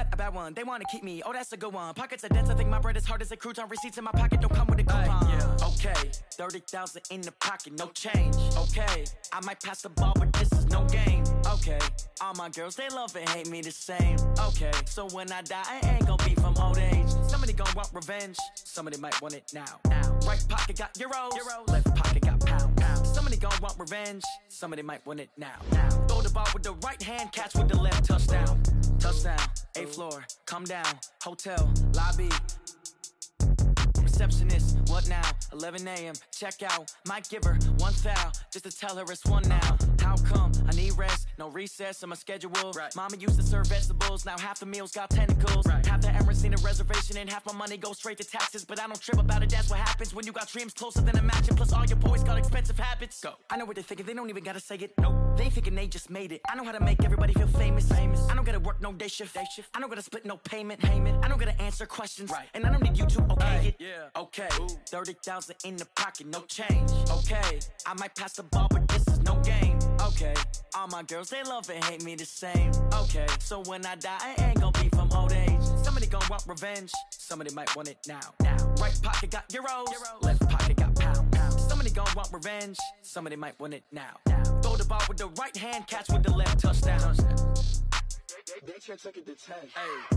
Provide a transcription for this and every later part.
that a bad one? They wanna keep me, oh that's a good one. Pockets are dense, I think my bread is hard as a crouton. Receipts in my pocket don't come with a coupon. Okay, 30,000 in the pocket, no change. Okay, I might pass the ball, but this is no game. Okay, all my girls, they love and hate me the same. Okay, so when I die, I ain't gonna be from old age. Somebody gon' want revenge, somebody might want it now. Right pocket got euros, left pocket got pounds. Somebody gon' want revenge, somebody might want it now. Throw the ball with the right hand, catch with the left, touchdown. Touchdown, 8th floor, come down, hotel, lobby. Receptionist, what now? 11 a.m. check out. Might give her one foul just to tell her it's one now. How come? I need rest, no recess on my schedule. Mama used to serve vegetables, now half the meals got tentacles. Half the errands need a reservation and half my money goes straight to taxes. But I don't trip about it, that's what happens when you got dreams closer than a match. Plus all your boys got expensive habits. Go. I know what they're thinking, they don't even gotta say it. Nope. They thinking they just made it. I know how to make everybody feel famous. I don't gotta work no day shift. I don't gotta split no payment. I don't gotta answer questions. And I don't need you to okay it. Okay, 30,000 in the pocket, no change. Okay, I might pass the ball, but this is no game. Okay, all my girls, they love and hate me the same. Okay, so when I die, I ain't gonna be from old age. Somebody gon' want revenge, somebody might want it now. Right pocket got euros, left pocket got pounds. Somebody gon' want revenge, somebody might want it now. Throw the ball with the right hand, catch with the left, touchdown. They can't take it to 10. Hey.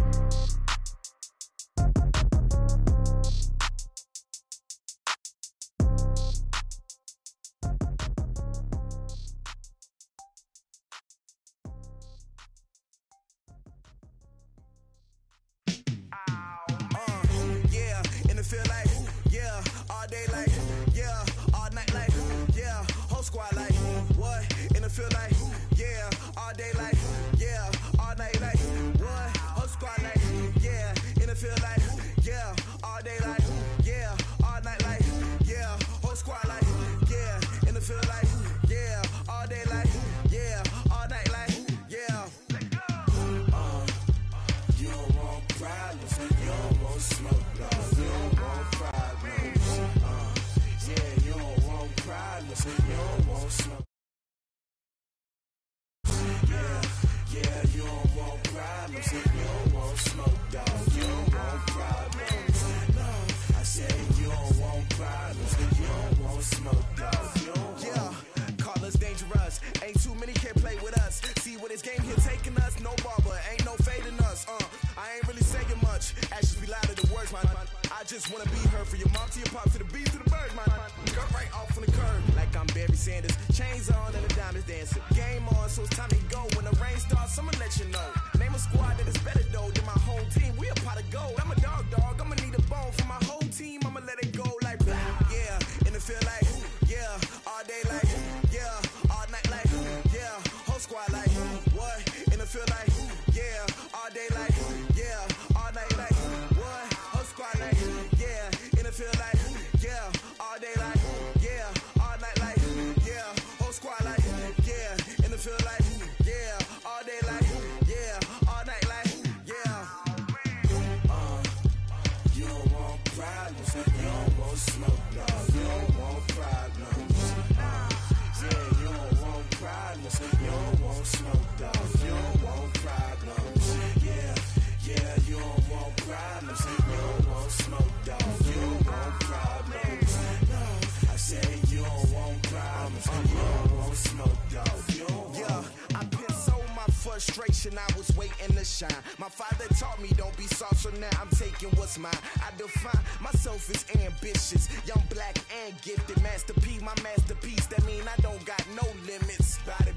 Feel like, yeah, all day like, yeah, all night like, yeah, whole squad like, what? In the feel like, yeah, all day like, yeah, all night like, what? Whole squad like, yeah, in the feel like, yeah, all day like, yeah, all night like, yeah, whole squad like, yeah, in the feel like, yeah, all day like, yeah, all night like, yeah. You don't want problems, you don't want smoke, no. You don't want smoke. Yeah, you don't want problems. You don't want smoke, dog. You don't want problems. No, I said you don't want problems. You don't want smoke, dog. You don't want. Call us dangerous. Ain't too many can play with us. See what this game here taking us. No barber, ain't no fading us. I ain't really saying much. Actions be louder than words, man. I just wanna be heard from your mom to your pop to the beat to the bird, man. Cut right off on the curb, like I'm Barry Sanders. Chains on and the diamonds dancing. Game on, so it's time to go. When the rain starts, I'ma let you know. Name a squad that is better though than my whole team. We a pot of gold. I'm a dog. I'ma need a bone for my whole team. I'ma let it go like blah. Yeah, in the feel like, yeah, all day like, yeah, all night like, yeah, whole squad like, what? In the feel like, yeah, all day like, yeah, all night like, what? Whole squad like, yeah, in the feel like, yeah, all day like, yeah, all night like, yeah, whole squad like, yeah, in the feel like, yeah, all day like, yeah, all night like, yeah. You don't want problems, you don't want smoke, no, you don't want problems. Yeah, you don't want problems, you don't want smoke, dog, you don't want problems. Yeah, you don't want problems, you don't want smoke, dog, you don't want problems. No, I said you don't want problems, you don't want smoke, dog, you don't want. Yeah, I've been so my frustration, I was waiting to shine. My father taught me don't be soft, so now I'm taking what's mine. I define myself as ambitious, young, black, and gifted. Master P, my masterpiece, that mean I don't got no limits. Bout it,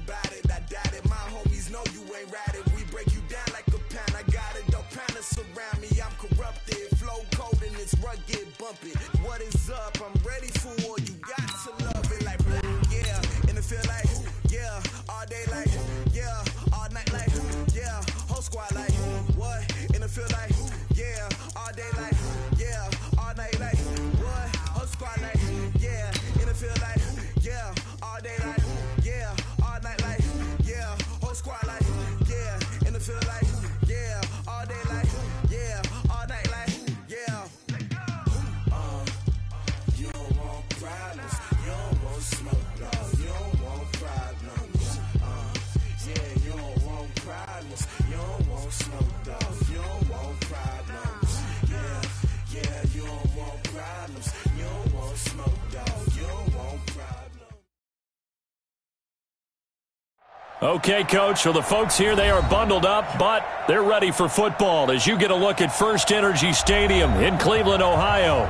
I doubt it. My homies know you ain't ratted. We break you down like a pound. I got it, don't panic surround me. I'm corrupted, flow cold and it's rugged, bumpy. What is up? I'm ready for war. You got to love it like blah. Yeah, and it feel like, yeah, all day like, yeah, all night like, yeah, whole squad like, what? And it feel like, yeah, all day like, yeah, all night like, what? Whole squad like, yeah, and it feel like, yeah, all day like, yeah, all night like, yeah, whole squad like, yeah, and it feel like, yeah, all day like, yeah, all night like, yeah. You don't want problems, you don't want smoke, no, you don't want problems. Yeah, you don't want problems, you don't want smoke, dog, you Okay, Coach, so the folks here, they are bundled up, but they're ready for football as you get a look at First Energy Stadium in Cleveland, Ohio.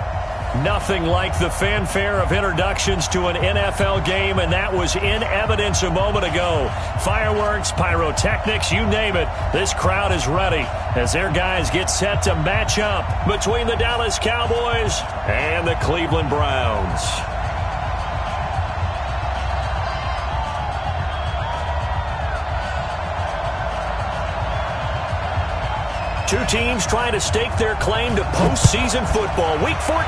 Nothing like the fanfare of introductions to an NFL game, and that was in evidence a moment ago. Fireworks, pyrotechnics, you name it. This crowd is ready as their guys get set to match up between the Dallas Cowboys and the Cleveland Browns. Two teams trying to stake their claim to postseason football. Week 14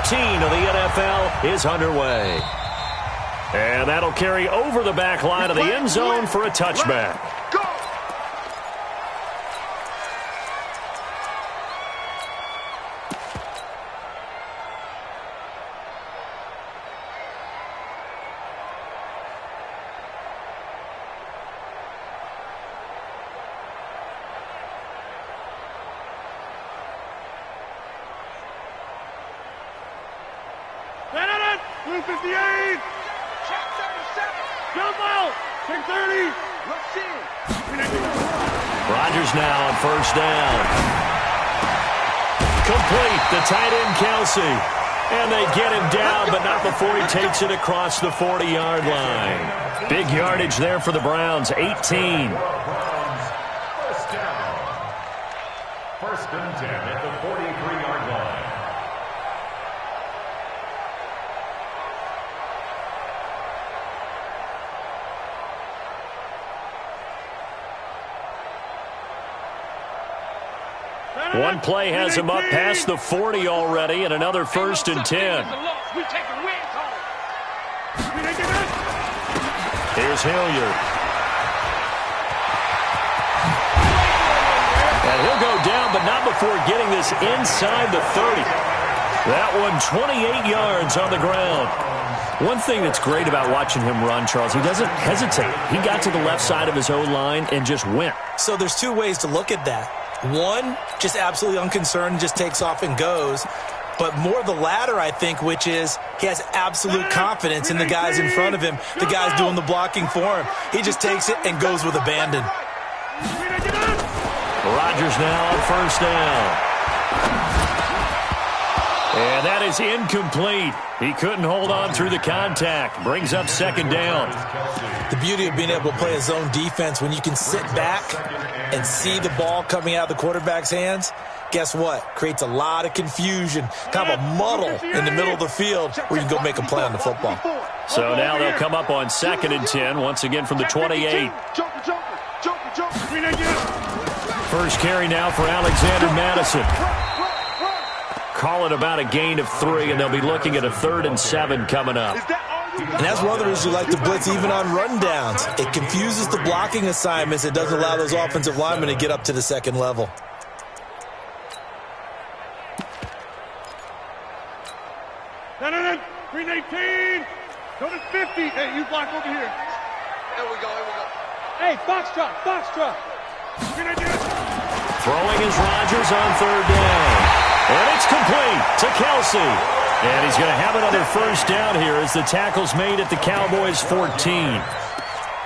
of the NFL is underway. And that'll carry over the back line of the end zone for a touchback. Go! Blue 58! Check 37! Jump out! Check 30! Let's in! Rodgers now on first down. Complete, the tight end Kelsey. And they get him down, but not before he takes it across the 40-yard line. Big yardage there for the Browns, 18. First down. First and 10 at the 43-yard line. One play has him up past the 40 already, and another first and 10. Here's Hilliard. And he'll go down, but not before getting this inside the 30. That one 28 yards on the ground. One thing that's great about watching him run, Charles, he doesn't hesitate. He got to the left side of his own line and just went. So there's two ways to look at that. One, just absolutely unconcerned, just takes off and goes. But more the latter, I think, which is he has absolute confidence in the guys in front of him, the guys doing the blocking for him. He just takes it and goes with abandon. Rodgers now on first down. And that is incomplete. He couldn't hold on through the contact. Brings up second down. The beauty of being able to play a zone defense when you can sit back and see the ball coming out of the quarterback's hands, guess what? Creates a lot of confusion, kind of a muddle in the middle of the field where you can go make a play on the football. So now they'll come up on second and 10, once again from the 28. First carry now for Alexander Madison. Call it about a gain of 3, and they'll be looking at a 3rd and 7 coming up. And that's one of the reasons you like to blitz even on rundowns. It confuses the blocking assignments. It doesn't allow those offensive linemen to get up to the second level. No. Green 18. Go to 50. Hey, you block over here. Here we go. Hey, Foxtrot. Green 18. Throwing is Rodgers on 3rd down. And it's complete to Kelsey. And he's going to have another first down here as the tackle's made at the Cowboys' 14.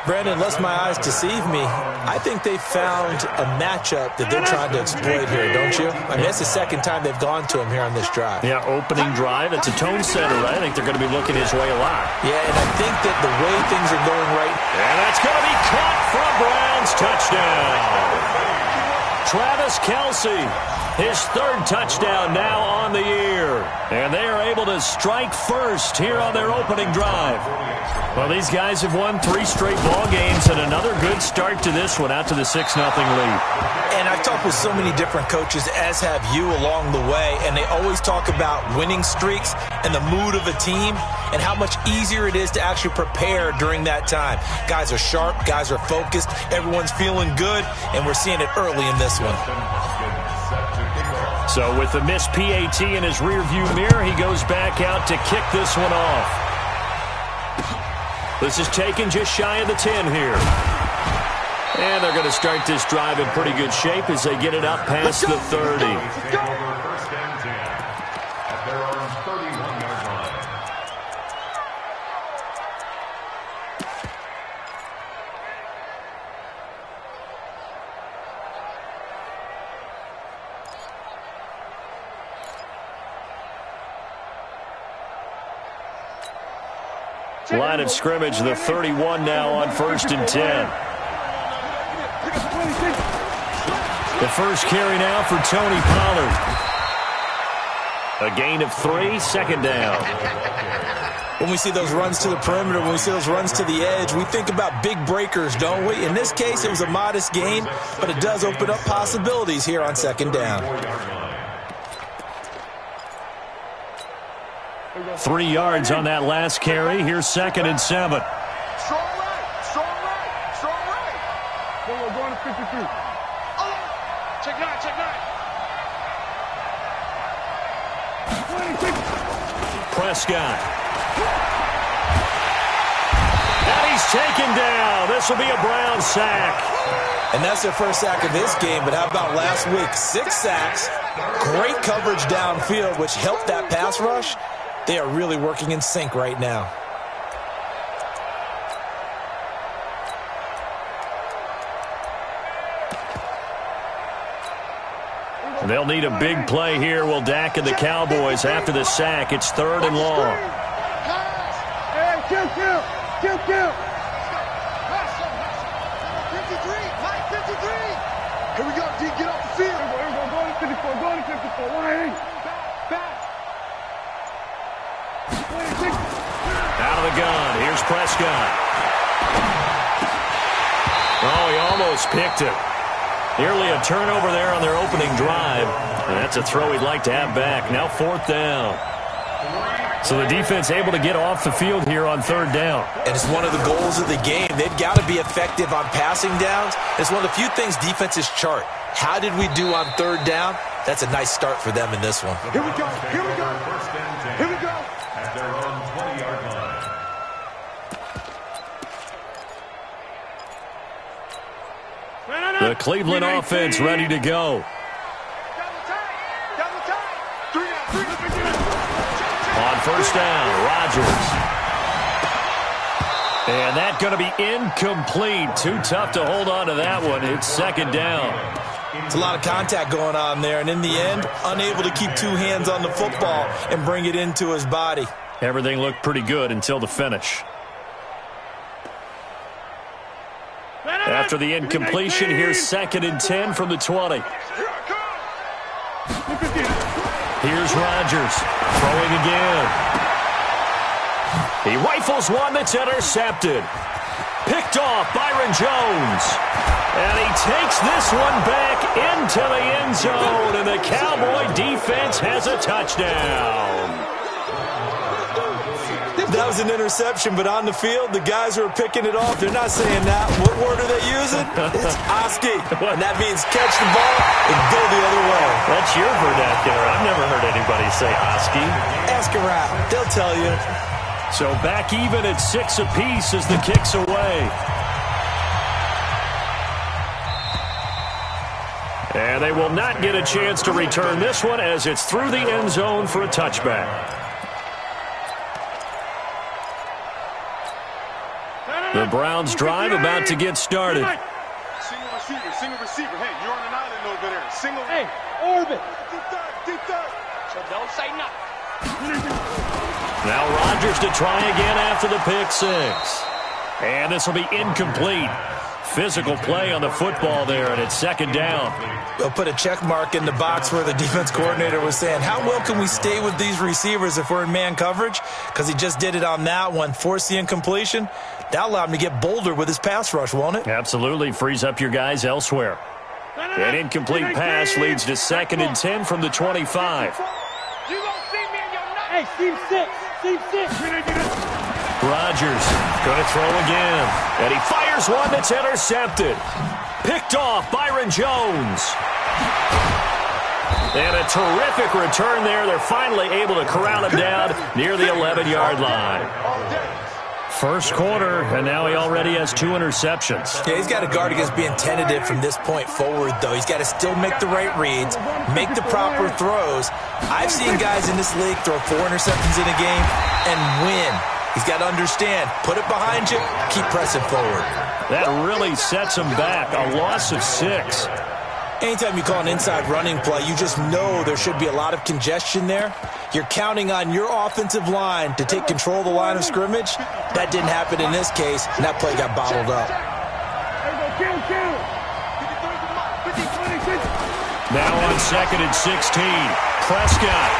Brandon, lest my eyes deceive me, I think they found a matchup that they're trying to exploit here, don't you? I mean, that's the second time they've gone to him here on this drive. Yeah, opening drive. It's a tone setter, right? I think they're going to be looking his way a lot. Yeah, and I think that the way things are going right. And that's going to be caught for a Browns touchdown. Travis Kelce, his 3rd touchdown now on the year. And they are able to strike first here on their opening drive. Well, these guys have won 3 straight ball games and another good start to this one out to the 6-0 lead. And I've talked with so many different coaches, as have you, along the way, and they always talk about winning streaks and the mood of a team and how much easier it is to actually prepare during that time. Guys are sharp, guys are focused, everyone's feeling good, and we're seeing it early in this one. So with the missed PAT in his rearview mirror, he goes back out to kick this one off. This is taken just shy of the 10 here. And they're going to start this drive in pretty good shape as they get it up past the 30. First and 10 at their own 31-yard line. Line of scrimmage, the 31 now on 1st and 10. The first carry now for Tony Pollard. A gain of 3, 2nd down. When we see those runs to the perimeter, when we see those runs to the edge, we think about big breakers, don't we? In this case, it was a modest gain, but it does open up possibilities here on 2nd down. 3 yards on that last carry. Here's 2nd and 7. Strong right, strong right, strong right. We're going to 53. Oh, check 9, check 9. 26. Prescott. And he's taken down. This will be a Brown sack. And that's their first sack of this game, but how about last week? 6 sacks, great coverage downfield, which helped that pass rush. They are really working in sync right now. They'll need a big play here. Will Dak and the Cowboys after the sack. It's 3rd and long. Hey, kill. 53, Mike 53. Here we go, D, get off the field. Here we go, go to 54, go to 54. 180. Back. Out of the gun. Here's Prescott. Oh, he almost picked it. Nearly a turnover there on their opening drive. And that's a throw he'd like to have back. Now 4th down. So the defense able to get off the field here on 3rd down. And it's one of the goals of the game. They've got to be effective on passing downs. It's one of the few things defenses chart. How did we do on 3rd down? That's a nice start for them in this one. Here we go, here we go. Here we go. At their own 20-yard line. The Cleveland offense ready to go. On 1st down, Rodgers. And that's going to be incomplete. Too tough to hold on to that one. It's 2nd down. It's a lot of contact going on there, and in the end, unable to keep 2 hands on the football and bring it into his body. Everything looked pretty good until the finish. After the incompletion, here's 2nd and 10 from the 20. Here's Rodgers throwing again. He rifles one that's intercepted. Picked off Byron Jones. And he takes this one back into the end zone, and the Cowboy defense has a touchdown. That was an interception, but on the field, the guys who are picking it off, they're not saying that. What word are they using? It's Oski. And that means catch the ball and go the other way. That's your vernacular. I've never heard anybody say Oski. Ask around. They'll tell you. So back even at 6 apiece as the kick's away. And they will not get a chance to return this one as it's through the end zone for a touchback. The Browns drive about to get started. Single receiver. Hey, you're on an island over there. Single. Hey, orbit. Deep third. So don't say nothing. Now Rodgers to try again after the pick 6. And this will be incomplete. Physical play on the football there, and it's 2nd down. They'll put a check mark in the box where the defense coordinator was saying, how well can we stay with these receivers if we're in man coverage? Because he just did it on that one, forced the incompletion. That allowed him to get bolder with his pass rush, won't it? Absolutely. Frees up your guys elsewhere. An incomplete pass leads to 2nd and 10 from the 25. Hey, Steve 6. Rodgers going to throw again. And he fires one that's intercepted. Picked off Byron Jones. And a terrific return there. They're finally able to corral him down near the 11-yard line. First quarter, and now he already has 2 interceptions. Yeah, he's got to guard against being tentative from this point forward, though. He's got to still make the right reads, make the proper throws. I've seen guys in this league throw 4 interceptions in a game and win. He's got to understand, put it behind you, keep pressing forward. That really sets him back, a loss of 6. Anytime you call an inside running play, you just know there should be a lot of congestion there. You're counting on your offensive line to take control of the line of scrimmage. That didn't happen in this case, and that play got bottled up. Now on 2nd and 16, Prescott.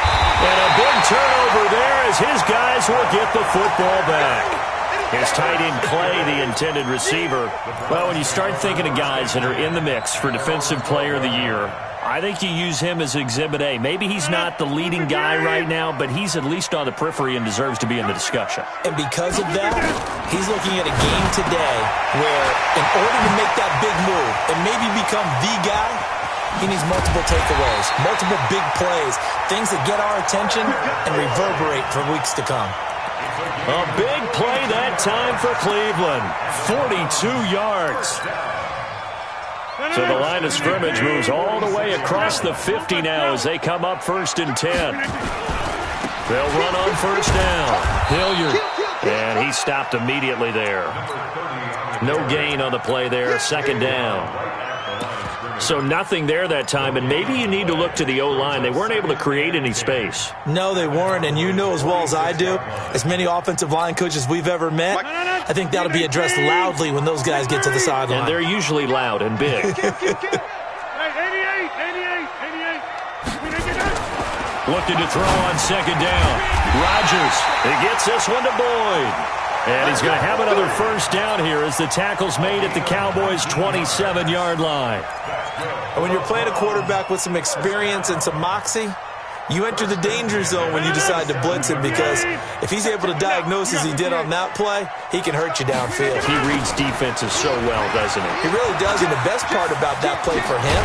And a big turnover there as his guys will get the football back. His tight end Clay, the intended receiver. Well, when you start thinking of guys that are in the mix for Defensive Player of the Year, I think you use him as Exhibit A. Maybe he's not the leading guy right now, but he's at least on the periphery and deserves to be in the discussion. And because of that, he's looking at a game today where in order to make that big move and maybe become the guy, he needs multiple takeaways, multiple big plays, things that get our attention and reverberate for weeks to come. A big play that time for Cleveland. 42 yards. So the line of scrimmage moves all the way across the 50 now as they come up 1st and 10. They'll run on 1st down. Hilliard. And he stopped immediately there. No gain on the play there. 2nd down. So nothing there that time, and maybe you need to look to the O-line. They weren't able to create any space. No, they weren't, and you know as well as I do, as many offensive line coaches we've ever met, I think that'll be addressed loudly when those guys get to the sideline. And they're usually loud and big. 88. Looking to throw on 2nd down. Rodgers, he gets this one to Boyd. And he's going to have another 1st down here as the tackle's made at the Cowboys' 27-yard line. And when you're playing a quarterback with some experience and some moxie, you enter the danger zone when you decide to blitz him, because if he's able to diagnose as he did on that play, he can hurt you downfield. He reads defenses so well, doesn't he? He really does, and the best part about that play for him,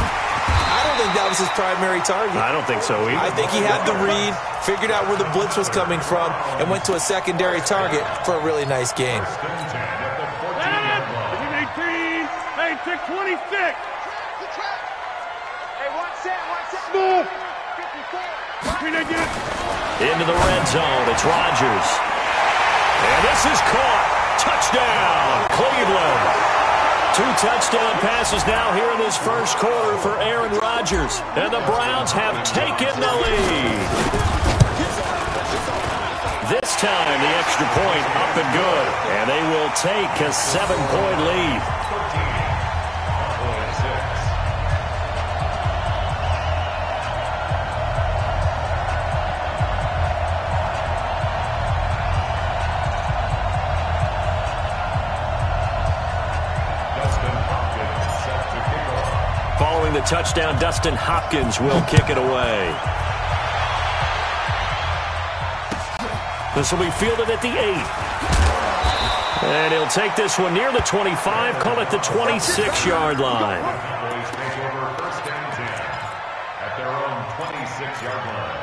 I don't think that was his primary target. I don't think so either. I think he had the read, figured out where the blitz was coming from, and went to a secondary target for a really nice game. 18. Hey, 26. Into the red zone. It's Rodgers. And this is caught. Touchdown, Cleveland. 2 touchdown passes now here in this first quarter for Aaron Rodgers. And the Browns have taken the lead. This time, the extra point up and good. And they will take a 7-point lead. Following the touchdown, Dustin Hopkins will kick it away. This will be fielded at the 8. And he'll take this one near the 25, call it the 26-yard line. Take over 1st and 10 at their own 26-yard line.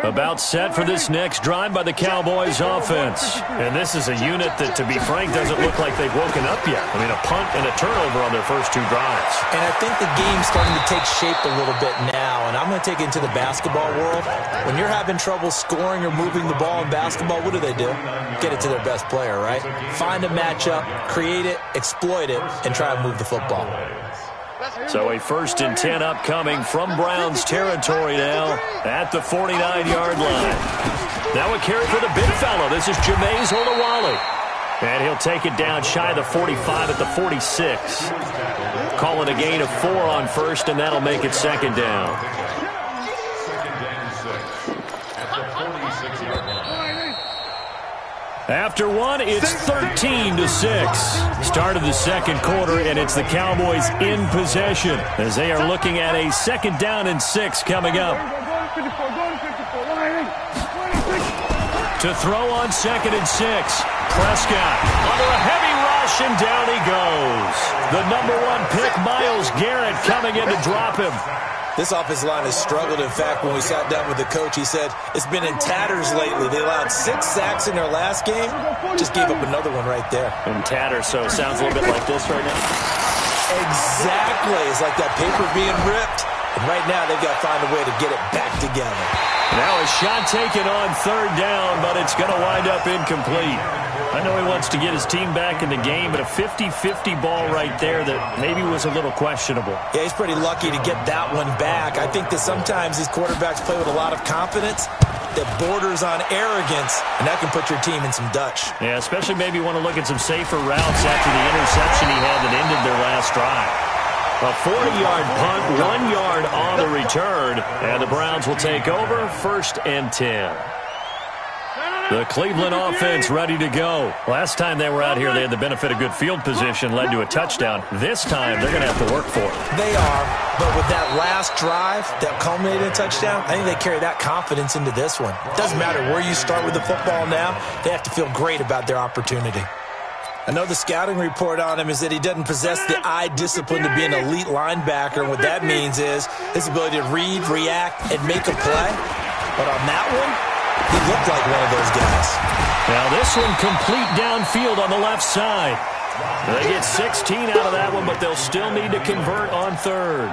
About set for this next drive by the Cowboys offense. And this is a unit that, to be frank, doesn't look like they've woken up yet. I mean, a punt and a turnover on their first 2 drives. And I think the game's starting to take shape a little bit now, and I'm going to take it into the basketball world. When you're having trouble scoring or moving the ball in basketball, what do? Get it to their best player, right? Find a matchup, create it, exploit it, and try to move the football. So a 1st and 10 upcoming from Browns territory now at the 49-yard line. Now a carry for the big fellow. This is Jameis Olawale. And he'll take it down shy of the 45 at the 46. Calling a gain of 4 on 1st, and that'll make it 2nd down. 2nd and 6 at the 46-yard line. After 1, it's 13-6. Start of the second quarter, and it's the Cowboys in possession as they are looking at a 2nd down and 6 coming up. To throw on 2nd and 6. Prescott under a heavy rush, and down he goes. The #1 pick, Myles Garrett, coming in to drop him. This offensive line has struggled. In fact, when we sat down with the coach, he said it's been in tatters lately. They allowed 6 sacks in their last game. Just gave up another one right there. In tatters, so it sounds a little bit like this right now. Exactly. It's like that paper being ripped. And right now, they've got to find a way to get it back together. Now a shot taken on third down, but it's going to wind up incomplete. I know he wants to get his team back in the game, but a 50-50 ball right there that maybe was a little questionable. Yeah, he's pretty lucky to get that one back. I think that sometimes these quarterbacks play with a lot of confidence that borders on arrogance, and that can put your team in some Dutch. Yeah, especially maybe you want to look at some safer routes after the interception he had that ended their last drive. A 40-yard punt, 1 yard on the return, and the Browns will take over 1st and 10. The Cleveland offense ready to go. Last time they were out here, they had the benefit of good field position, led to a touchdown. This time, they're going to have to work for it. They are, but with that last drive that culminated in a touchdown, I think they carry that confidence into this one. It doesn't matter where you start with the football now, they have to feel great about their opportunity. I know the scouting report on him is that he doesn't possess the eye discipline to be an elite linebacker, and what that means is his ability to read, react, and make a play. But on that one, he looked like one of those guys. Now this one complete downfield on the left side. They get 16 out of that one, but they'll still need to convert on third.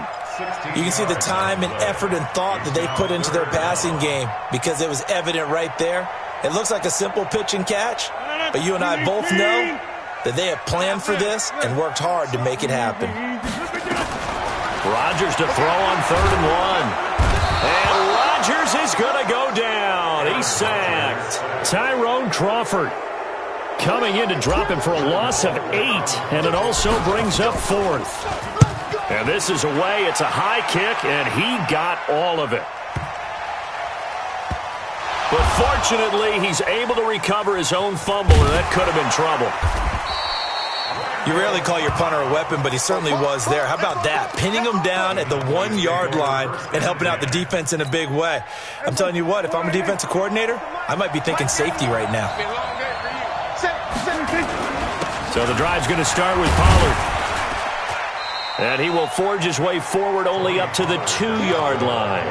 You can see the time and effort and thought that they put into their passing game because it was evident right there. It looks like a simple pitch and catch, but you and I both know that they have planned for this and worked hard to make it happen. Rodgers to throw on 3rd and 1. And Rodgers is going to go down. He's sacked. Tyrone Crawford coming in to drop him for a loss of 8, and it also brings up 4th. And this is away. It's a high kick, and he got all of it. But fortunately, he's able to recover his own fumble, and that could have been trouble. You rarely call your punter a weapon, but he certainly was there. How about that? Pinning him down at the 1 yard line and helping out the defense in a big way. I'm telling you what, if I'm a defensive coordinator, I might be thinking safety right now. So the drive's going to start with Pollard. And he will forge his way forward only up to the 2 yard line.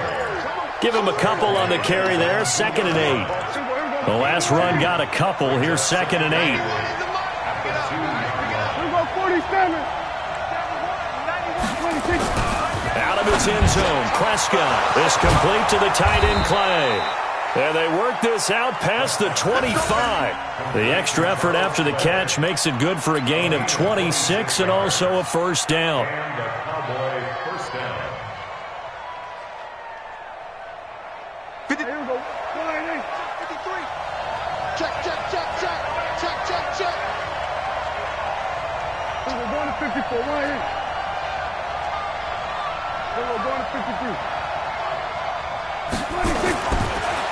Give him a couple on the carry there, 2nd and 8. The last run got a couple. Here's 2nd and 8. Out of his end zone, Prescott is complete to the tight end Clay. And they work this out past the 25. The extra effort after the catch makes it good for a gain of 26 and also a 1st down.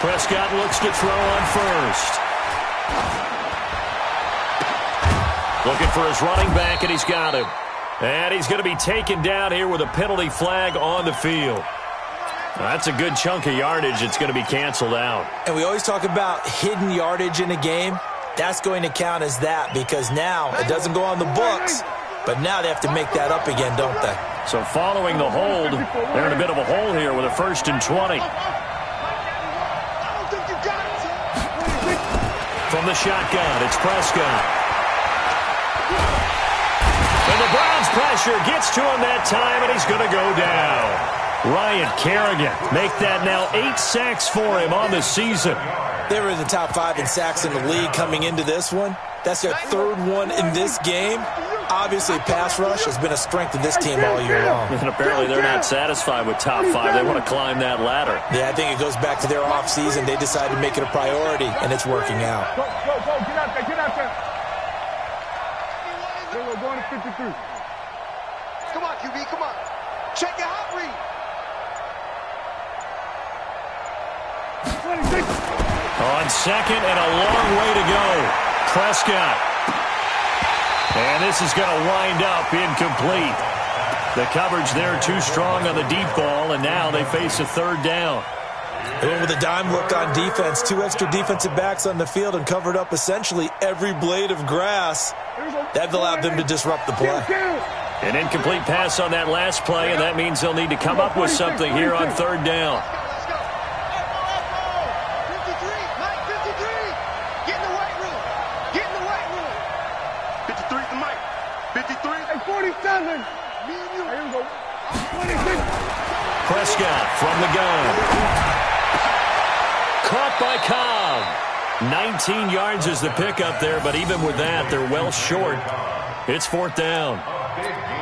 Prescott looks to throw on 1st. Looking for his running back, and he's got him. And he's going to be taken down here with a penalty flag on the field. That's a good chunk of yardage. It's going to be canceled out. And we always talk about hidden yardage in a game. That's going to count as that because now it doesn't go on the books, but now they have to make that up again, don't they? So following the hold, they're in a bit of a hole here with a 1st and 20. From the shotgun, it's Prescott. And the Browns pressure gets to him that time, and he's going to go down. Ryan Kerrigan make that now 8 sacks for him on the season. They were in the top 5 in sacks in the league coming into this one. That's their 3rd one in this game. Obviously, pass rush has been a strength of this team all year long. And apparently they're not satisfied with top 5. They want to climb that ladder. Yeah, I think it goes back to their offseason. They decided to make it a priority, and it's working out. Go, get out there, get out there. We're going to 53. Come on, QB, come on. Check your hot read. 26. On 2nd and a long way to go. Prescott. And this is going to wind up incomplete. The coverage there too strong on the deep ball, and now they face a 3rd down. They went with a dime look on defense. 2 extra defensive backs on the field and covered up essentially every blade of grass. That allowed them to disrupt the play. An incomplete pass on that last play, and that means they'll need to come up with something here on 3rd down. Prescott from the gun. Caught by Cobb. 19 yards is the pickup there, but even with that, they're well short. It's 4th down.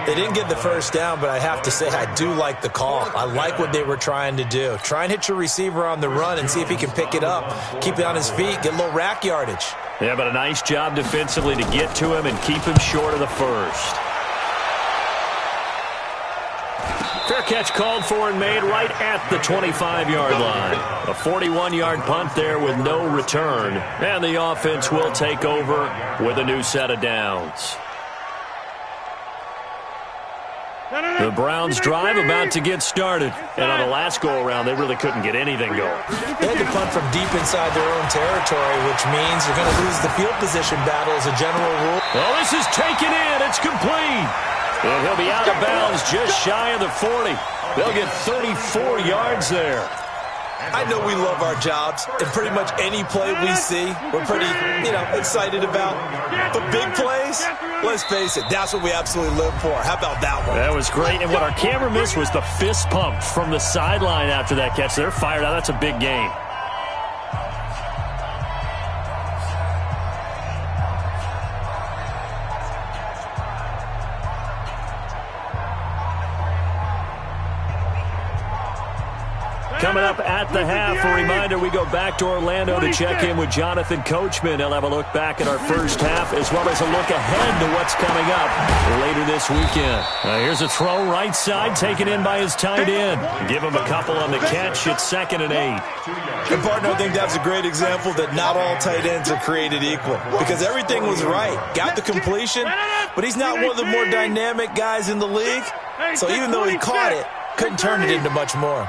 They didn't get the first down, but I have to say I do like the call. I like what they were trying to do. Try and hit your receiver on the run and see if he can pick it up, keep it on his feet, get a little rack yardage. Yeah, but a nice job defensively to get to him and keep him short of the first. Fair catch called for and made right at the 25-yard line. A 41-yard punt there with no return. And the offense will take over with a new set of downs. The Browns drive about to get started. And on the last go-around, they really couldn't get anything going. They had to punt from deep inside their own territory, which means they're going to lose the field position battle as a general rule. Well, this is taken in. It's complete. And he'll be out of bounds just shy of the 40. They'll get 34 yards there. I know we love our jobs, and pretty much any play we see, we're pretty, excited about. But big plays, let's face it, that's what we absolutely live for. How about that one? That was great. And what our camera missed was the fist pump from the sideline after that catch. They're fired out. That's a big game. Coming up at the half, a reminder, we go back to Orlando to check in with Jonathan Coachman. He'll have a look back at our first half as well as a look ahead to what's coming up later this weekend. Here's a throw right side taken in by his tight end. Give him a couple on the catch. It's 2nd and 8. And partner, I think that's a great example that not all tight ends are created equal because everything was right. Got the completion, but he's not one of the more dynamic guys in the league. So even though he caught it, couldn't turn it into much more.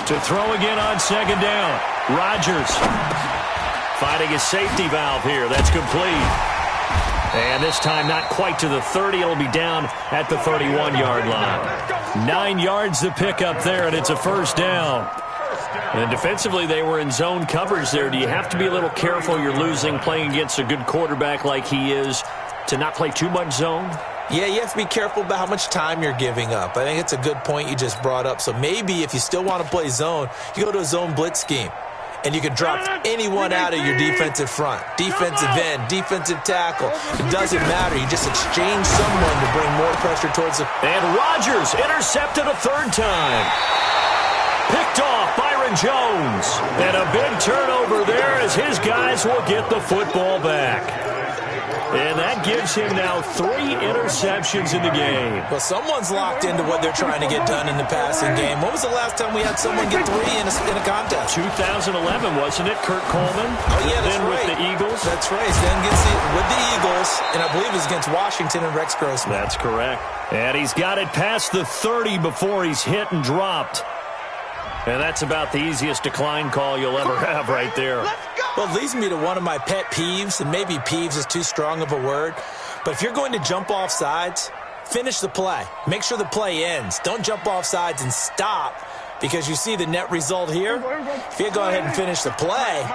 To throw again on 2nd down. Rodgers finding his safety valve here. That's complete. And this time not quite to the 30. It'll be down at the 31-yard line. 9 yards to pick up there, and it's a 1st down. And defensively, they were in zone coverage there. Do you have to be a little careful? You're losing playing against a good quarterback like he is to not play too much zone? Yeah, you have to be careful about how much time you're giving up. I think it's a good point you just brought up. So maybe if you still want to play zone, you go to a zone blitz scheme. And you can drop anyone out of your defensive front. Defensive end, defensive tackle. It doesn't matter. You just exchange someone to bring more pressure towards the... And Rodgers intercepted a 3rd time. Picked off Byron Jones. And a big turnover there as his guys will get the football back. And that gives him now 3 interceptions in the game. Well, someone's locked into what they're trying to get done in the passing game. When was the last time we had someone get 3 in a contest? 2011, wasn't it? Kurt Coleman. Oh, yeah, that's then right. With the Eagles. That's right. Then gets it with the Eagles, and I believe it was against Washington and Rex Grossman. That's correct. And he's got it past the 30 before he's hit and dropped. And that's about the easiest decline call you'll ever have right there. Well, it leads me to one of my pet peeves, and maybe peeves is too strong of a word, but if you're going to jump off sides, finish the play. Make sure the play ends. Don't jump off sides and stop because you see the net result here. If you go ahead and finish the play,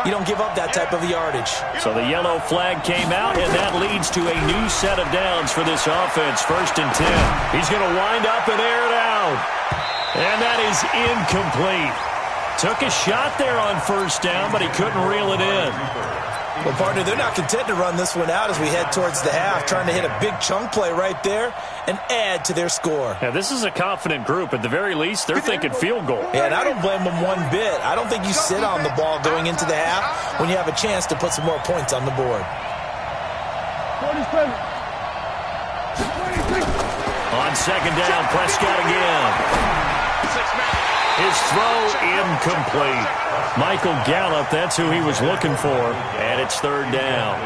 you don't give up that type of yardage. So the yellow flag came out, and that leads to a new set of downs for this offense. 1st and 10. He's going to wind up and air it out. And that is incomplete. Took a shot there on 1st down, but he couldn't reel it in. Well, partner, they're not content to run this one out as we head towards the half, trying to hit a big chunk play right there and add to their score. Yeah, this is a confident group. At the very least, they're thinking field goal. Yeah, and I don't blame them one bit. I don't think you sit on the ball going into the half when you have a chance to put some more points on the board. 27. On 2nd down, Prescott again. His throw incomplete. Michael Gallup, that's who he was looking for. And it's 3rd down.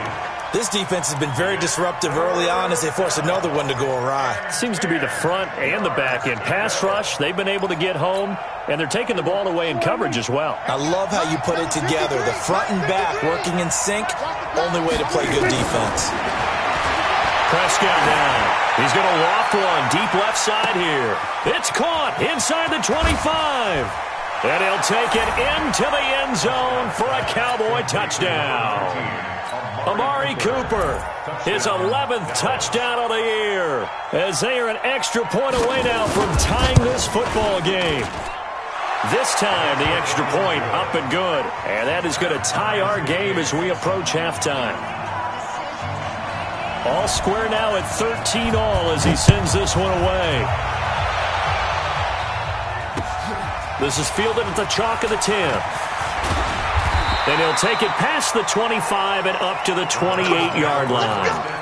This defense has been very disruptive early on as they force another one to go awry. Seems to be the front and the back end. Pass rush, they've been able to get home, and they're taking the ball away in coverage as well. I love how you put it together. The front and back working in sync, only way to play good defense. Prescott down. He's going to loft one deep left side here. It's caught inside the 25. And he'll take it into the end zone for a Cowboy touchdown. Amari Cooper, his 11th touchdown of the year, as they are an extra point away now from tying this football game. This time, the extra point up and good. And that is going to tie our game as we approach halftime. All square now at 13 all as he sends this one away. This is fielded at the chalk of the 10. And he'll take it past the 25 and up to the 28-yard line.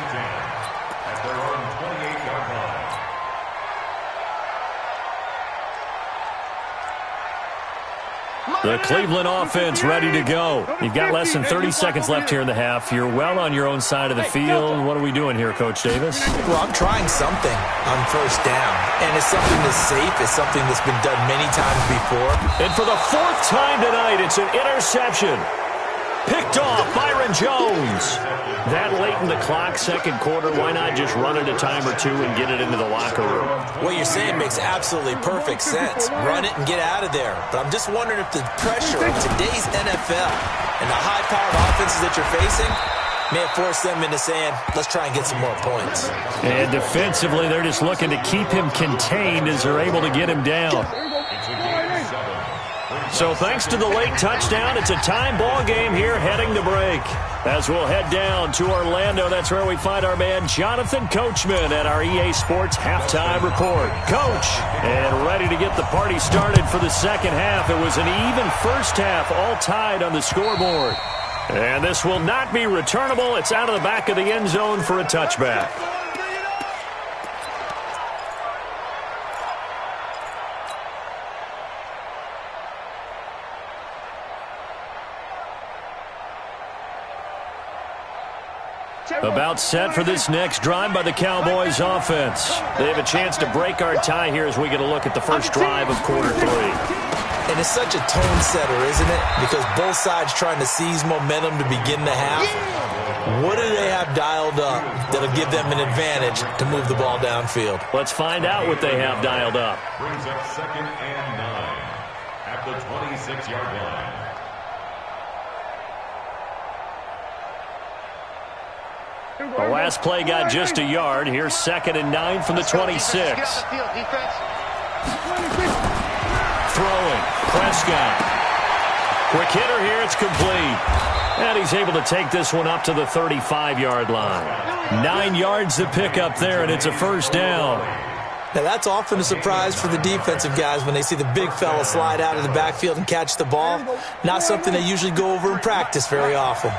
The Cleveland offense ready to go. You've got less than 30 seconds left here in the half. You're well on your own side of the field. What are we doing here, Coach Davis? Well, I'm trying something on first down. And it's something that's safe. It's something that's been done many times before. And for the 4th time tonight, it's an interception. Picked off Byron Jones. That late in the clock, second quarter, why not just run it a time or two and get it into the locker room? What you're saying makes absolutely perfect sense. Run it and get out of there. But I'm just wondering if the pressure of today's NFL and the high-powered offenses that you're facing may have forced them into saying, let's try and get some more points. And defensively, they're just looking to keep him contained as they're able to get him down. So thanks to the late touchdown, it's a time ball game here heading to break. As we'll head down to Orlando, that's where we find our man Jonathan Coachman at our EA Sports Halftime Report. Coach, and ready to get the party started for the second half. It was an even first half, all tied on the scoreboard. And this will not be returnable. It's out of the back of the end zone for a touchback. About set for this next drive by the Cowboys offense. They have a chance to break our tie here as we get a look at the first drive of quarter 3. And it's such a tone setter, isn't it? Because both sides trying to seize momentum to begin the half. What do they have dialed up that'll give them an advantage to move the ball downfield? Let's find out what they have dialed up. Brings up 2nd and 9 at the 26-yard line. The last play got just a yard. Here's 2nd and 9 from the 26. Throwing. Prescott. Quick hitter here. It's complete. And he's able to take this one up to the 35-yard line. 9 yards to pick up there, and it's a first down. Now, that's often a surprise for the defensive guys when they see the big fella slide out of the backfield and catch the ball. Not something they usually go over in practice very often.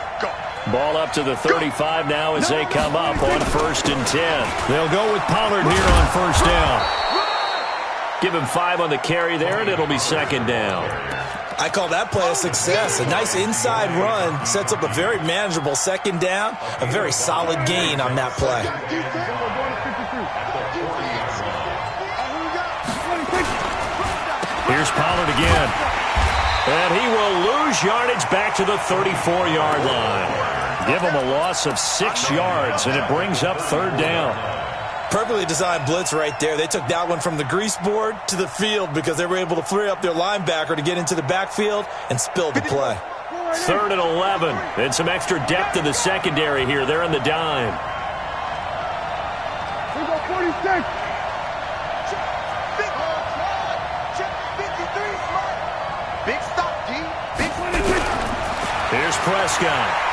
Ball up to the 35 now as they come up on 1st and 10. They'll go with Pollard here on first down. Give him 5 on the carry there, and it'll be 2nd down. I call that play a success. A nice inside run sets up a very manageable 2nd down. A very solid gain on that play. Here's Pollard again. And he will lose yardage back to the 34-yard line. Give him a loss of 6 yards, and it brings up 3rd down. Perfectly designed blitz right there. They took that one from the grease board to the field because they were able to free up their linebacker to get into the backfield and spill the play. 3rd and 11. And some extra depth in the secondary here. They're in the dime. We go 46. Big stop, D. Big 26. Here's Prescott.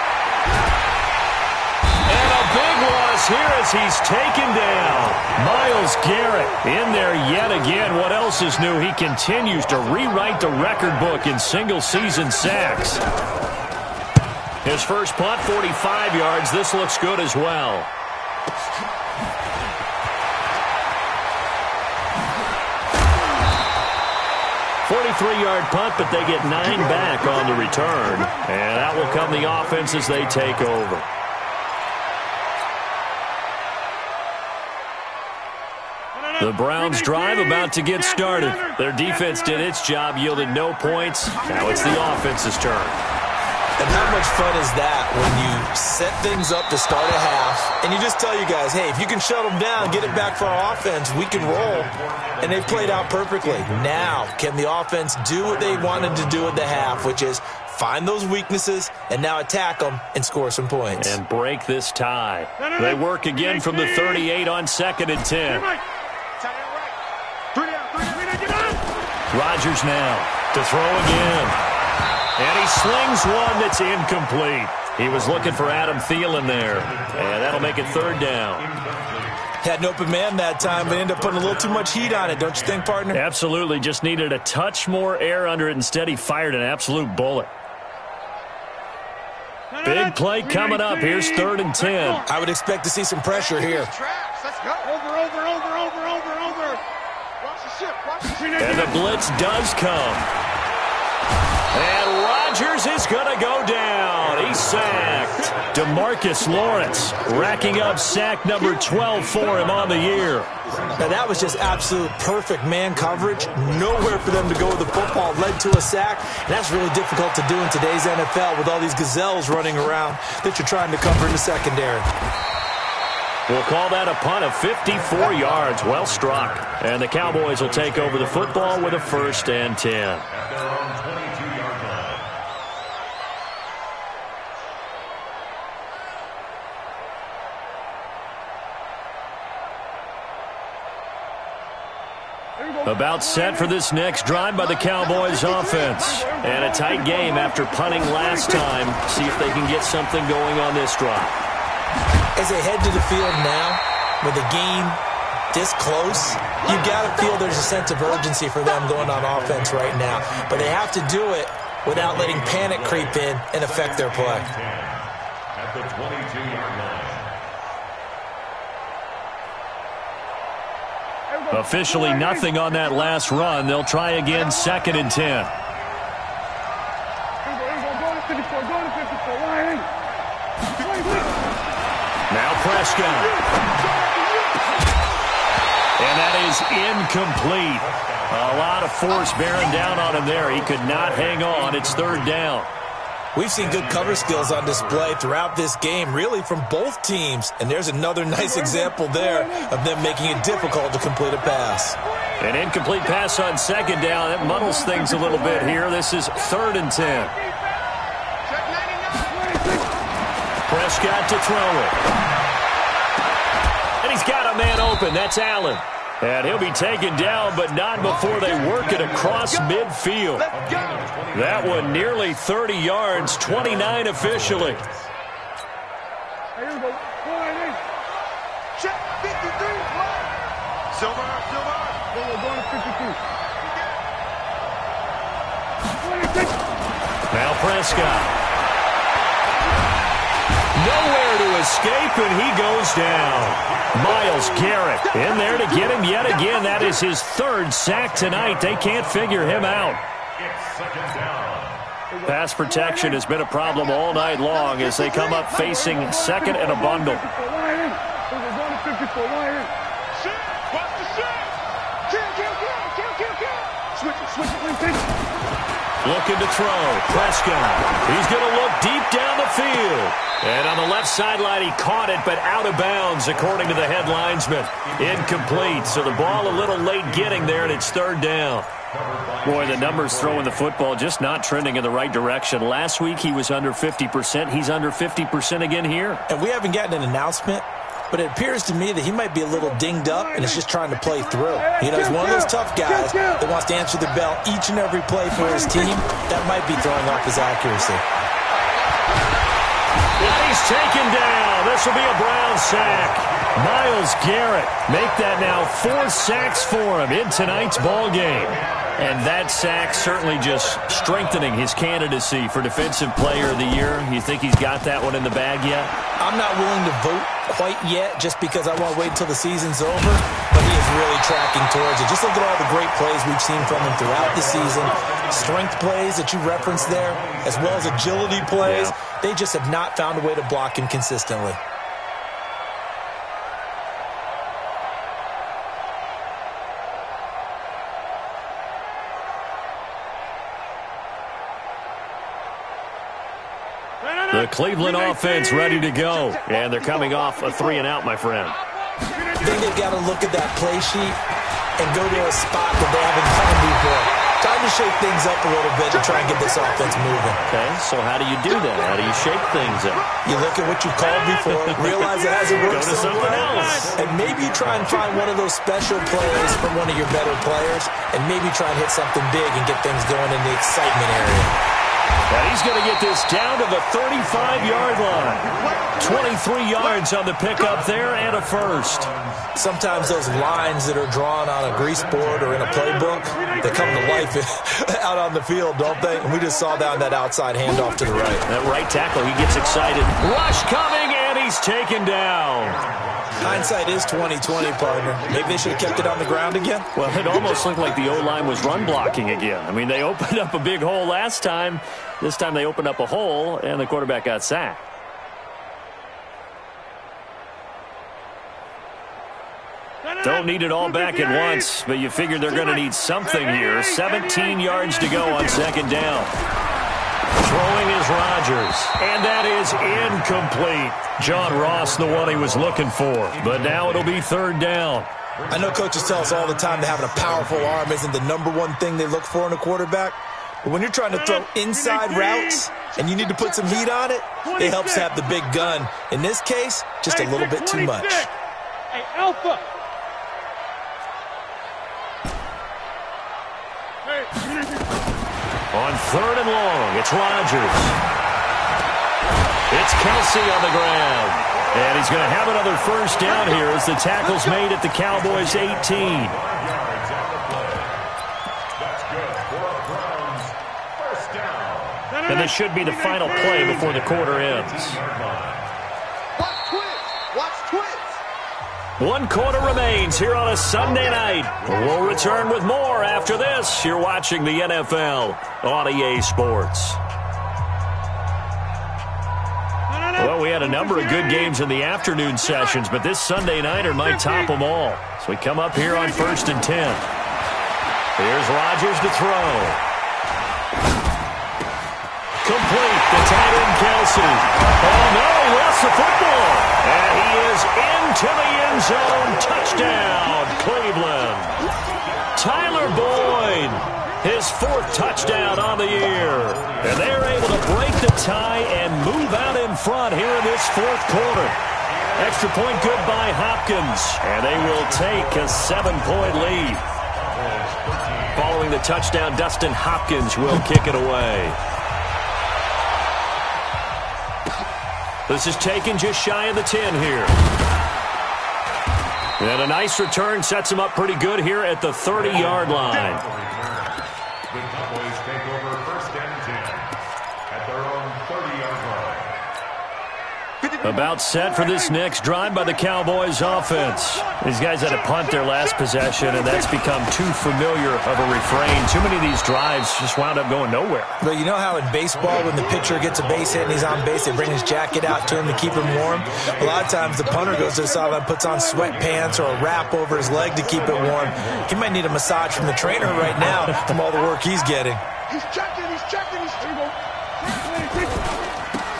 And a big loss here as he's taken down. Myles Garrett in there yet again. What else is new? He continues to rewrite the record book in single-season sacks. His first punt, 45 yards. This looks good as well. Three-yard punt, but they get 9 back on the return. And out will come the offense as they take over. The Browns drive about to get started. Their defense did its job, yielded no points. Now it's the offense's turn. And how much fun is that when you set things up to start a half and you just tell you guys, hey, if you can shut them down, get it back for our offense, we can roll. And they played out perfectly. Now, can the offense do what they wanted to do at the half, which is find those weaknesses and now attack them and score some points. And break this tie. They work again from the 38 on 2nd and 10. Rodgers now to throw again. And he slings one that's incomplete. He was looking for Adam Thielen there. And that'll make it 3rd down. Had an open man that time, but ended up putting a little too much heat on it, don't you think, partner? Absolutely. Just needed a touch more air under it. Instead, he fired an absolute bullet. Big play coming up. Here's 3rd and 10. I would expect to see some pressure here. Let's go. Over. Watch the ship. And the blitz does come. And Rodgers is going to go down. He's sacked. DeMarcus Lawrence racking up sack number 12 for him on the year. Now, that was just absolute perfect man coverage. Nowhere for them to go with the football. Led to a sack. And that's really difficult to do in today's NFL with all these gazelles running around that you're trying to cover in the secondary. We'll call that a punt of 54 yards. Well struck. And the Cowboys will take over the football with a 1st and 10. About set for this next drive by the Cowboys offense. And a tight game after punting last time. See if they can get something going on this drive. As they head to the field now, with the game this close, you've got to feel there's a sense of urgency for them going on offense right now. But they have to do it without letting panic creep in and affect their play. At the 22-yard line. Officially nothing on that last run. They'll try again 2nd and 10. Now Prescott. And that is incomplete. A lot of force bearing down on him there. He could not hang on. It's 3rd down. We've seen good cover skills on display throughout this game, really from both teams. And there's another nice example there of them making it difficult to complete a pass. An incomplete pass on 2nd down. That muddles things a little bit here. This is 3rd and 10. Prescott to throw it. And he's got a man open. That's Allen. And he'll be taken down, but not before they work it across midfield. That one nearly 30 yards, 29 officially. Check 53. Silver. We're going to 52. Now Prescott. Nowhere to escape, and he goes down. Myles Garrett in there to get him yet again. That is his 3rd sack tonight. They can't figure him out. Pass protection has been a problem all night long as they come up facing 2nd and a bundle. Looking to throw. Prescott. He's going to look deep down the field. And on the left sideline, he caught it, but out of bounds, according to the head linesman. Incomplete. So the ball a little late getting there, and it's 3rd down. Boy, the numbers throwing the football just not trending in the right direction. Last week, he was under 50%. He's under 50% again here. And we haven't gotten an announcement, but it appears to me that he might be a little dinged up and is just trying to play through. You know, he's one of those tough guys that wants to answer the bell each and every play for his team. That might be throwing off his accuracy. And he's taken down. This will be a Brown sack. Myles Garrett make that now 4 sacks for him in tonight's ball game. And that sack certainly just strengthening his candidacy for Defensive Player of the Year. You think he's got that one in the bag yet? I'm not willing to vote quite yet just because I want to wait until the season's over, but he is really tracking towards it. Just look at all the great plays we've seen from him throughout the season. Strength plays that you referenced there, as well as agility plays. Yeah. They just have not found a way to block him consistently. The Cleveland offense ready to go. And they're coming off a 3-and-out, my friend. I think they've got to look at that play sheet and go to a spot that they haven't done before. Time to shake things up a little bit to try and get this offense moving. Okay, so how do you do that? How do you shake things up? You look at what you've called before, realize it hasn't worked Go to something else. and maybe try and find one of those special plays from one of your better players, and maybe try and hit something big and get things going in the excitement area. And he's going to get this down to the 35-yard line. 23 yards on the pickup there and a first. Sometimes those lines that are drawn on a grease board or in a playbook, they come to life out on the field, don't they? And we just saw that on that outside handoff to the right. That right tackle, he gets excited. Rush coming, and he's taken down. Hindsight is 20/20, partner. Maybe they should have kept it on the ground again. Well, it almost looked like the O-line was run blocking again. I mean, they opened up a big hole last time. This time they opened up a hole, and the quarterback got sacked. Don't need it all back at once, but you figure they're going to need something here. 17 yards to go on second down. Throwing is Rodgers, and that is incomplete. John Ross, the one he was looking for, but now it'll be third down. I know coaches tell us all the time that having a powerful arm isn't the #1 thing they look for in a quarterback. But when you're trying to throw inside routes and you need to put some heat on it, it helps have the big gun. In this case, just a little bit too much. Hey, Alpha. On third and long, it's Rodgers. It's Kelsey on the ground. And he's going to have another first down here as the tackle's made at the Cowboys' 18. And this should be the final play before the quarter ends. Watch twins. 1 quarter remains here on a Sunday night. We'll return with more after this. You're watching the NFL on EA Sports. Well, we had a number of good games in the afternoon sessions, but this Sunday nighter might top them all. So we come up here on 1st and 10. Here's Rodgers to throw. Complete. The tight end, Kelsey. Oh, no, he lost the football. And he is into the end zone. Touchdown, Cleveland. Tyler Boyd, his 4th touchdown on the year. And they're able to break the tie and move out in front here in this 4th quarter. Extra point good by Hopkins. And they will take a 7-point lead. Following the touchdown, Dustin Hopkins will kick it away. This is taken just shy of the 10 here. And a nice return sets him up pretty good here at the 30-yard line. The Cowboys take over 1st and 10 at their own 30-yard line. About set for this next drive by the Cowboys offense. These guys had a punt their last possession, and that's become too familiar of a refrain. Too many of these drives just wound up going nowhere. But you know how in baseball, when the pitcher gets a base hit and he's on base, they bring his jacket out to him to keep him warm? A lot of times the punter goes to the sideline, puts on sweatpants or a wrap over his leg to keep it warm. He might need a massage from the trainer right now from all the work he's getting. He's checking.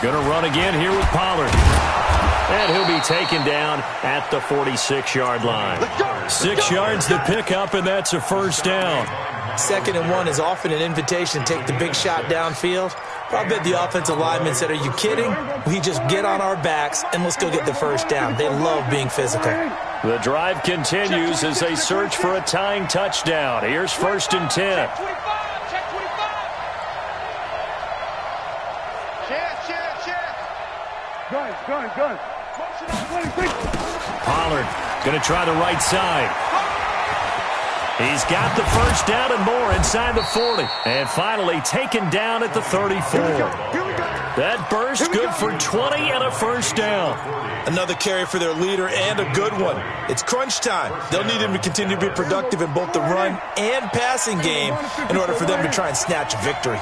Gonna run again here with Pollard. And he'll be taken down at the 46-yard line. 6 yards to pick up, and that's a first down. 2nd and 1 is often an invitation to take the big shot downfield. But I bet the offensive lineman said, are you kidding? We just get on our backs and let's go get the first down. They love being physical. The drive continues as they search for a tying touchdown. Here's 1st and 10. Gun. Pollard going to try the right side. He's got the first down and more inside the 40. And finally taken down at the 34. That burst good for 20 and a first down. Another carry for their leader and a good one. It's crunch time. They'll need him to continue to be productive in both the run and passing game in order for them to try and snatch a victory.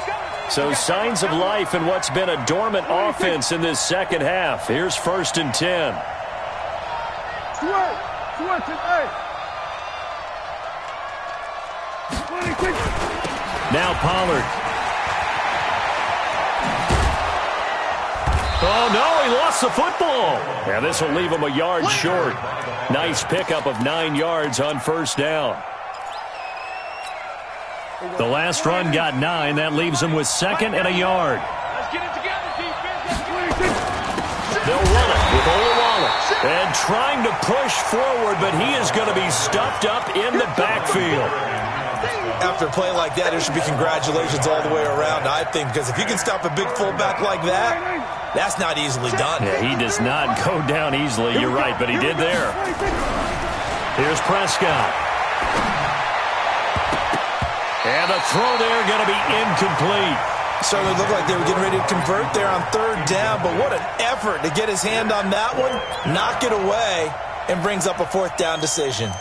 So signs of life in what's been a dormant offense in this second half. Here's 1st and 10. Now Pollard. Oh, no, he lost the football. And this will leave him a yard short. Nice pickup of 9 yards on first down. The last run got 9. That leaves him with 2nd and a yard. Let's get it together, defense. They'll run it with Olawale. And trying to push forward, but he is going to be stuffed up in the backfield. After a play like that, there should be congratulations all the way around, I think, because if you can stop a big fullback like that, that's not easily done. Yeah, he does not go down easily. You're right, but he did there. Here's Prescott. And the throw there going to be incomplete. Certainly looked like they were getting ready to convert there on 3rd down, but what an effort to get his hand on that one, knock it away, and brings up a 4th down decision.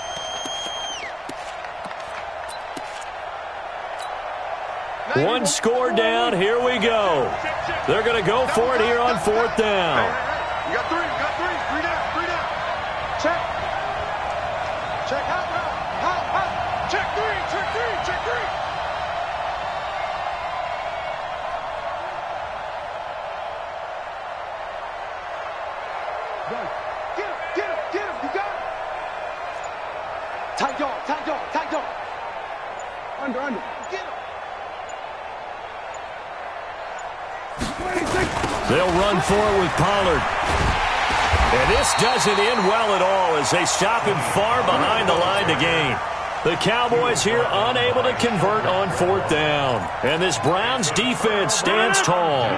One score down. Here we go. They're going to go for it here on 4th down. You got 3. You got 3. 3 down. 3 down. Check. Check. Out. Check 3. Check 3. Check 3. Get him. Get him. Get him. You got him. Tight dog. Tight dog. Tight dog. Under. Get him. They'll run for it with Pollard. And this doesn't end well at all as they stop him far behind the line to gain. The Cowboys here unable to convert on 4th down. And this Browns defense stands tall.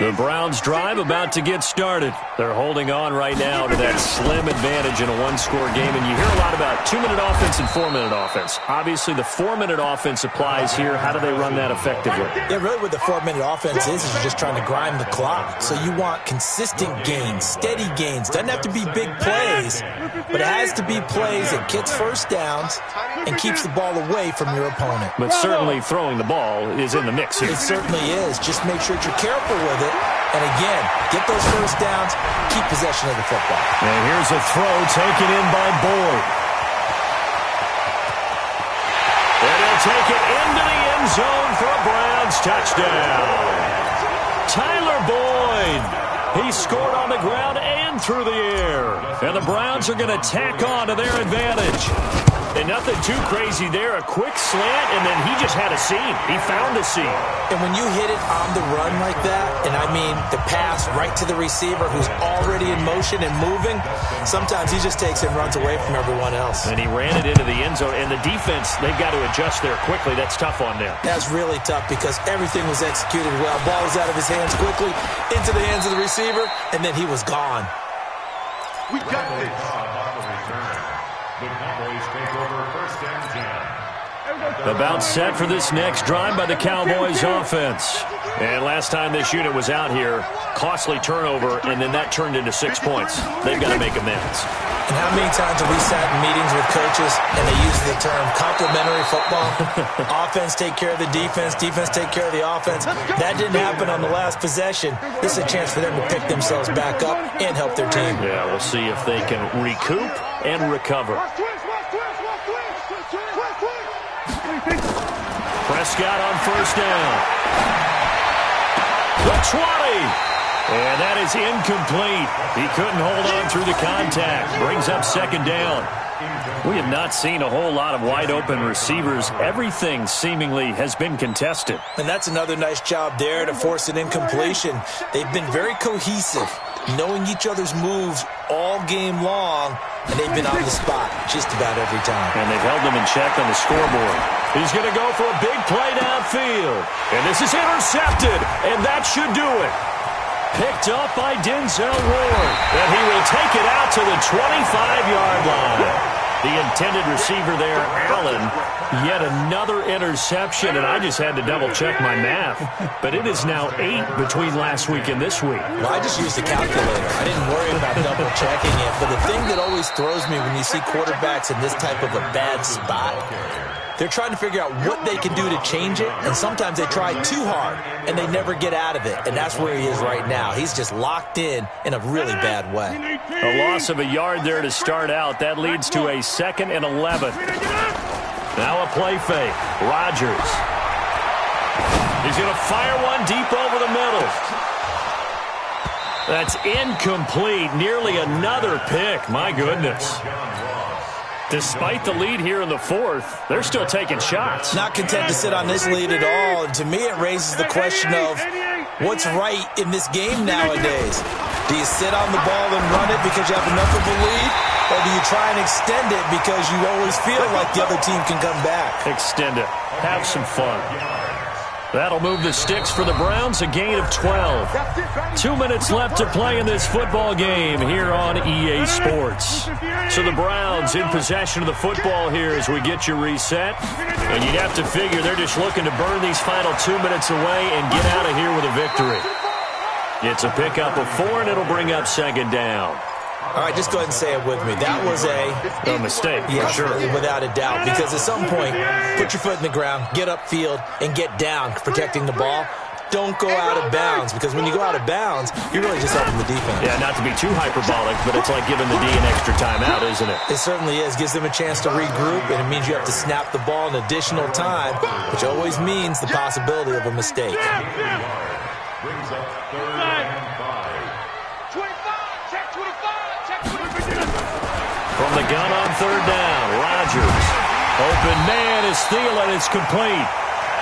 The Browns drive about to get started. They're holding on right now to that slim advantage in a one-score game. And you hear a lot about 2-minute offense and 4-minute offense. Obviously, the 4-minute offense applies here. How do they run that effectively? Yeah, really what the 4-minute offense is you're just trying to grind the clock. So you want consistent gains, steady gains. Doesn't have to be big plays, but it has to be plays that gets first downs and keeps the ball away from your opponent. But certainly throwing the ball is in the mix here. It certainly is. Just make sure that you're careful with it. And again, get those first downs, keep possession of the football. And here's a throw taken in by Boyd. And he'll take it into the end zone for a Browns touchdown. Tyler Boyd. He scored on the ground and through the air. And the Browns are going to tack on to their advantage. And nothing too crazy there. A quick slant, and then he just had a seam. He found a seam. And when you hit it on the run like that, and I mean the pass right to the receiver who's already in motion and moving, sometimes he just takes it and runs away from everyone else. And he ran it into the end zone. And the defense, they've got to adjust there quickly. That's tough on them. That's really tough because everything was executed well. Ball was out of his hands quickly, into the hands of the receiver, and then he was gone. We got this. The Cowboys take over 1st and 10. About set for this next drive by the Cowboys offense. And last time this unit was out here, costly turnover, and then that turned into 6 points. They've got to make amends. And how many times have we sat in meetings with coaches and they use the term complementary football? Offense take care of the defense, defense take care of the offense. That didn't happen on the last possession. This is a chance for them to pick themselves back up and help their team. Yeah, we'll see if they can recoup and recover. Prescott on 1st down. The 20. And that is incomplete. He couldn't hold on through the contact. Brings up 2nd down. We have not seen a whole lot of wide-open receivers. Everything seemingly has been contested. And that's another nice job there to force an incompletion. They've been very cohesive, knowing each other's moves all game long, and they've been on the spot just about every time. And they've held them in check on the scoreboard. He's going to go for a big play downfield. And this is intercepted, and that should do it. Picked up by Denzel Ward. And he will take it out to the 25-yard line. The intended receiver there, Allen, yet another interception, and I just had to double-check my math. But it is now 8 between last week and this week. Well, I just used the calculator. I didn't worry about double-checking it. But the thing that always throws me when you see quarterbacks in this type of a bad spot, they're trying to figure out what they can do to change it, and sometimes they try too hard, and they never get out of it. And that's where he is right now. He's just locked in a really bad way. A loss of a yard there to start out. That leads to a 2nd and 11. Now a play fake. Rodgers. He's going to fire one deep over the middle. That's incomplete. Nearly another pick. My goodness. Despite the lead here in the fourth, they're still taking shots. Not content to sit on this lead at all. And to me, it raises the question of what's right in this game nowadays. Do you sit on the ball and run it because you have enough of a lead? Or do you try and extend it because you always feel like the other team can come back? Extend it. Have some fun. That'll move the sticks for the Browns, a gain of 12. 2 minutes left to play in this football game here on EA Sports. So the Browns in possession of the football here as we get you reset. And you'd have to figure they're just looking to burn these final 2 minutes away and get out of here with a victory. It's a pickup of 4, and it'll bring up second down. All right, just go ahead and say it with me. That was a mistake, yeah, for sure. Without a doubt. Because at some point, put your foot in the ground, get upfield, and get down, protecting the ball. Don't go out of bounds, because when you go out of bounds, you're really just helping the defense. Yeah, not to be too hyperbolic, but it's like giving the D an extra timeout, isn't it? It certainly is. Gives them a chance to regroup, and it means you have to snap the ball an additional time, which always means the possibility of a mistake. Brings up third and 5. 25, check 25, check 25. From the gun on third down, Rodgers. Open man is Thielen. It's complete.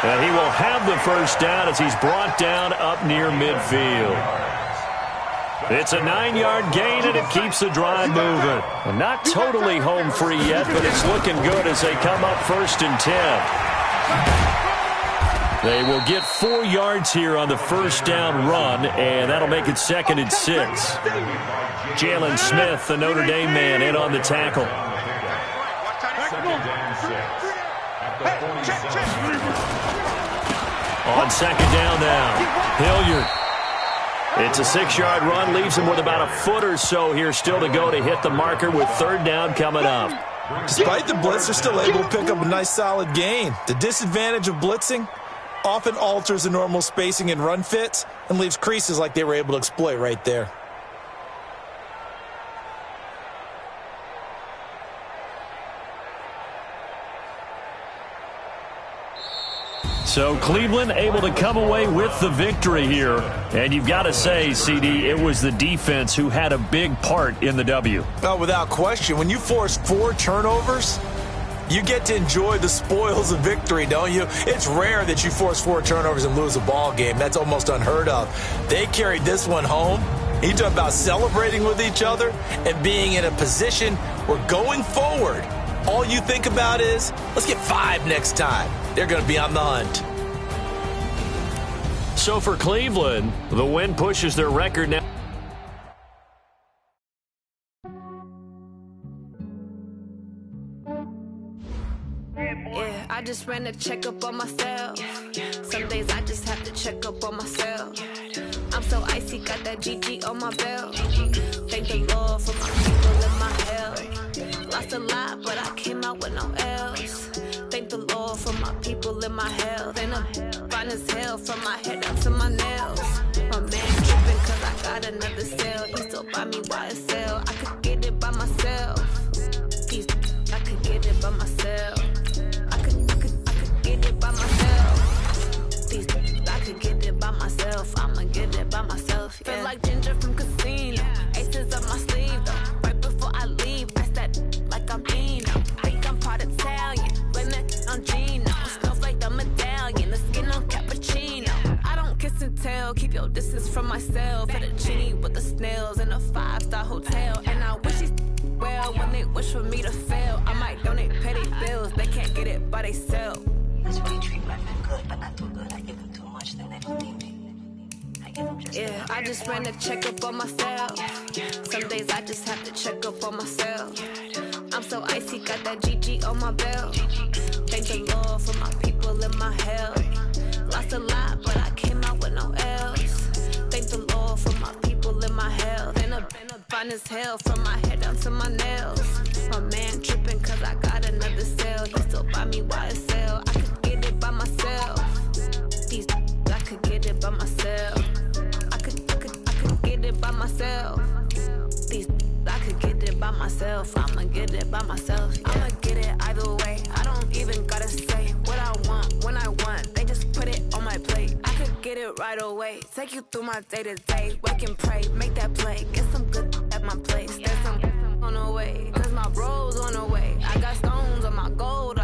And he will have the first down as he's brought down up near midfield. It's a 9-yard gain, and it keeps the drive moving. And not totally home free yet, but it's looking good as they come up 1st and 10. They will get 4 yards here on the first down run, and that'll make it 2nd and 6. Jalen Smith, the Notre Dame man, in on the tackle. On 2nd down now, Hilliard. It's a 6-yard run, leaves him with about a foot or so here still to go to hit the marker with 3rd down coming up. Despite the blitz, they're still able to pick up a nice solid gain. The disadvantage of blitzing often alters the normal spacing and run fits and leaves creases like they were able to exploit right there. So Cleveland able to come away with the victory here. And you've got to say, CD, it was the defense who had a big part in the W. Oh, without question. When you force 4 turnovers, you get to enjoy the spoils of victory, don't you? It's rare that you force 4 turnovers and lose a ball game. That's almost unheard of. They carried this one home. You talk about celebrating with each other and being in a position where going forward, all you think about is, let's get 5 next time. They're going to be on the hunt. So for Cleveland, the win pushes their record now. Yeah, I just ran a checkup on myself. Some days I just have to check up on myself. I'm so icy, got that GG on my belt. Thank the Lord for my people and my health. Lost a lot, but I came out with no L's. Thank the Lord for my people and my health. And I'm fine as hell from my head up to my nails. My man tripping cause I got another sale. He still buy me YSL. I could get it by myself. I could get it by myself. I could get it by myself. I could get it by myself. I'ma get it by myself. Yeah. Feel like Ginger from Casino. Aces up my sleeve though. Right before I leave, I said like I'm Dino. Think I'm part Italian. Blame that on Gino. Smells like the medallion. The skin on cappuccino. I don't kiss and tell. Keep your distance from myself. Fettuccine with the snails in a 5-star hotel. And I wish these well when they wish for me to fail. I might donate petty bills. They can't get it by themselves. That's why you treat my friend good, but not too good. I give them too much, then they don't need me. I give them just yeah, I just ran a checkup on myself. Some days I just have to check up on myself. I'm so icy, got that GG on my belt. Thank the Lord for my people and my health. Lost a lot, but I came out with no L's. Thank the Lord for my people and my health. And I'm fine as hell from my head down to my nails. My man tripping cause I got another sale. He still buy me YSL. I could get it by myself. I could get it by myself. I could get it by myself. I could get it by myself. I'ma get it by myself. Yeah. I'ma get it either way. I don't even gotta say what I want when I want. They just put it on my plate. I could get it it right away. Take you through my day-to-day. Wake and pray, make that play. Get some good at my place. There's some on the way, cause my bro's on the way. I got stones on my gold.